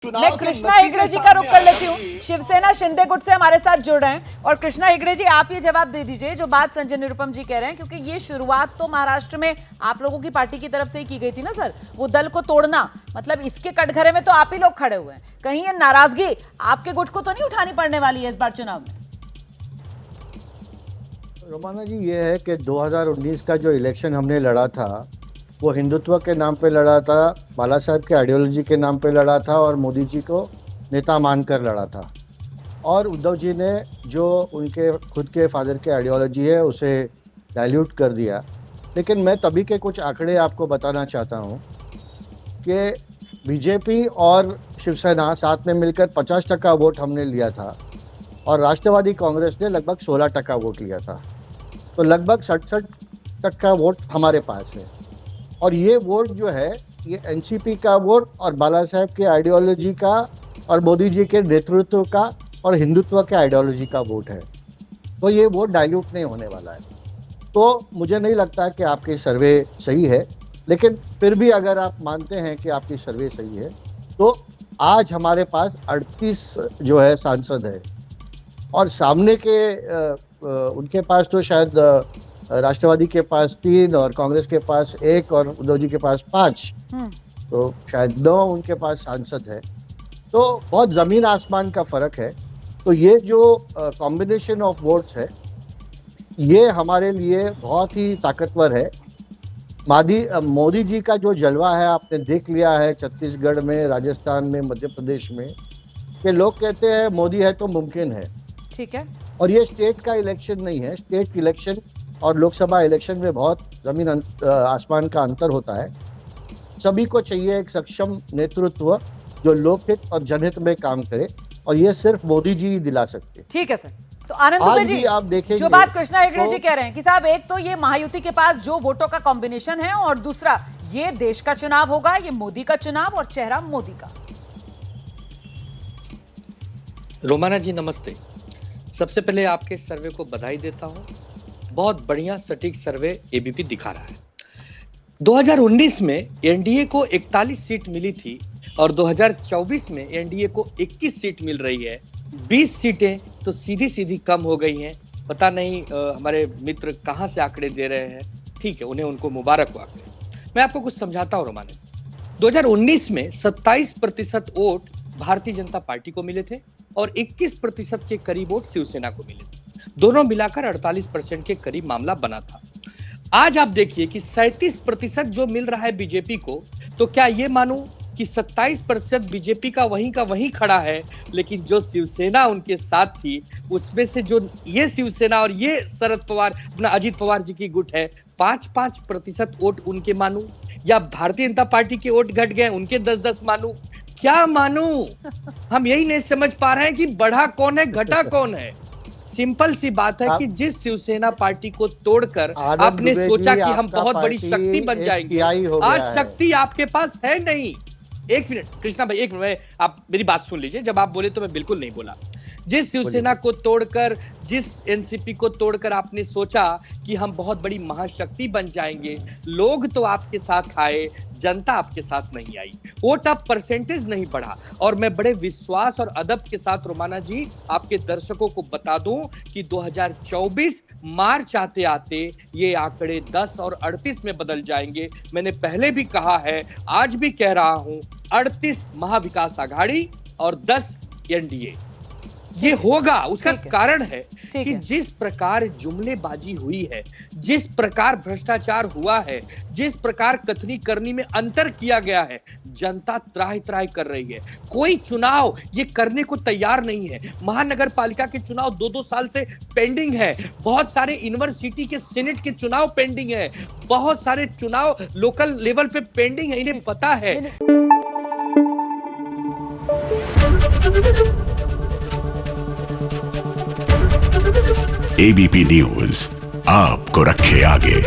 मैं कृष्णा हेगड़े जी का रुख कर लेती हूँ। शिवसेना शिंदे गुट से हमारे साथ जुड़ रहे हैं और कृष्णा हेगड़े जी आप ये जवाब दे दीजिए जो बात संजय निरुपम जी कह रहे हैं, क्योंकि ये शुरुआत तो महाराष्ट्र में आप लोगों की पार्टी की तरफ से ही की गई थी ना सर। वो दल को तोड़ना मतलब इसके कटघरे में तो आप ही लोग खड़े हुए हैं। कहीं ये नाराजगी आपके गुट को तो नहीं उठानी पड़ने वाली है इस बार चुनाव में? रोमाना जी, ये है कि 2019 का जो इलेक्शन हमने लड़ा था वो हिंदुत्व के नाम पे लड़ा था, बाला साहब के आइडियोलॉजी के नाम पे लड़ा था और मोदी जी को नेता मानकर लड़ा था। और उद्धव जी ने जो उनके खुद के फादर के आइडियोलॉजी है उसे डाइल्यूट कर दिया। लेकिन मैं तभी के कुछ आंकड़े आपको बताना चाहता हूँ कि बीजेपी और शिवसेना साथ में मिलकर 50% वोट हमने लिया था और राष्ट्रवादी कांग्रेस ने लगभग 16% वोट लिया था। तो लगभग 67% वोट हमारे पास है। और ये वोट जो है ये एनसीपी का वोट और बाला साहब के आइडियोलॉजी का और मोदी जी के नेतृत्व का और हिंदुत्व के आइडियोलॉजी का वोट है। तो ये वोट डाइल्यूट नहीं होने वाला है। तो मुझे नहीं लगता कि आपकी सर्वे सही है, लेकिन फिर भी अगर आप मानते हैं कि आपकी सर्वे सही है तो आज हमारे पास 38 जो है सांसद है और सामने के उनके पास तो शायद राष्ट्रवादी के पास 3 और कांग्रेस के पास 1 और उद्धव जी के पास 5, तो शायद 9 उनके पास सांसद है। तो बहुत जमीन आसमान का फर्क है। तो ये जो कॉम्बिनेशन ऑफ वोट्स है ये हमारे लिए बहुत ही ताकतवर है। मोदी जी का जो जलवा है आपने देख लिया है छत्तीसगढ़ में, राजस्थान में, मध्य प्रदेश में, कि लोग कहते हैं मोदी है तो मुमकिन है। ठीक है। और ये स्टेट का इलेक्शन नहीं है। स्टेट इलेक्शन और लोकसभा इलेक्शन में बहुत जमीन आसमान का अंतर होता है। सभी को चाहिए एक सक्षम नेतृत्व जो लोकहित और जनहित में काम करे और ये सिर्फ मोदी जी ही दिला सकते। ठीक है सर। तो आनंद दुबे जी, आप देखेंगे जो बात कृष्णा हेगड़े जी कह रहे हैं कि साहब एक तो ये महायुति के पास जो वोटों का कॉम्बिनेशन है और दूसरा ये देश का चुनाव होगा, ये मोदी का चुनाव और चेहरा मोदी का। रोमाना जी नमस्ते। सबसे पहले आपके सर्वे को बधाई देता हूं। बहुत बढ़िया सटीक सर्वे एबीपी दिखा रहा है। 2019 में एनडीए को 41 सीट मिली थी और 2024 में एनडीए को 21 सीट मिल रही है। 20 सीटें तो सीधी सीधी कम हो गई हैं। पता नहीं हमारे मित्र कहां से आंकड़े दे रहे हैं। ठीक है, उनको मुबारक हो आंकड़े। मैं आपको कुछ समझाता हूं रोमाना। 2019 में 27% वोट भारतीय जनता पार्टी को मिले थे और 21% के करीब वोट शिवसेना को मिले थे। दोनों मिलाकर 48% के करीब मामला बना था। आज आप देखिए कि 37% जो मिल रहा है बीजेपी को, तो क्या ये मानूं कि 27% बीजेपी का वहीं खड़ा है, लेकिन जो शिवसेना उनके साथ थी उसमें से जो ये शिवसेना और ये शरद पवार अपना अजीत पवार जी की गुट है 5-5% वोट उनके मानूं, या भारतीय जनता पार्टी के वोट घट गए उनके 10-10 मानूं? क्या मानूं? हम यही नहीं समझ पा रहे हैं कि बढ़ा कौन है घटा कौन है। सिंपल सी बात है कि जिस शिवसेना पार्टी को तोड़कर आपने सोचा कि हम बहुत बड़ी शक्ति बन जाएंगे, आज शक्ति आपके पास है नहीं। एक मिनट कृष्णा भाई, एक मिनट, आप मेरी बात सुन लीजिए। जब आप बोले तो मैं बिल्कुल नहीं बोला। जिस शिवसेना को तोड़कर, जिस एनसीपी को तोड़कर आपने सोचा कि हम बहुत बड़ी महाशक्ति बन जाएंगे, लोग तो आपके साथ आए, जनता आपके साथ नहीं आई। वोट अब परसेंटेज नहीं बढ़ा। और मैं बड़े विश्वास और अदब के साथ रोमाना जी आपके दर्शकों को बता दूं कि 2024 मार्च आते आते ये आंकड़े 10 और 38 में बदल जाएंगे। मैंने पहले भी कहा है, आज भी कह रहा हूं, 38 महाविकास आघाड़ी और 10 एनडीए। ये होगा। उसका कारण है कि जिस प्रकार जुमलेबाजी हुई है, जिस प्रकार भ्रष्टाचार हुआ है, जिस प्रकार कथनी करनी में अंतर किया गया है, जनता त्राहि त्राहि कर रही है। कोई चुनाव ये करने को तैयार नहीं है। महानगर पालिका के चुनाव 2-2 साल से पेंडिंग है। बहुत सारे यूनिवर्सिटी के सेनेट के चुनाव पेंडिंग है। बहुत सारे चुनाव लोकल लेवल पे पेंडिंग है। इन्हें पता है। एबीपी न्यूज आपको रखे आगे।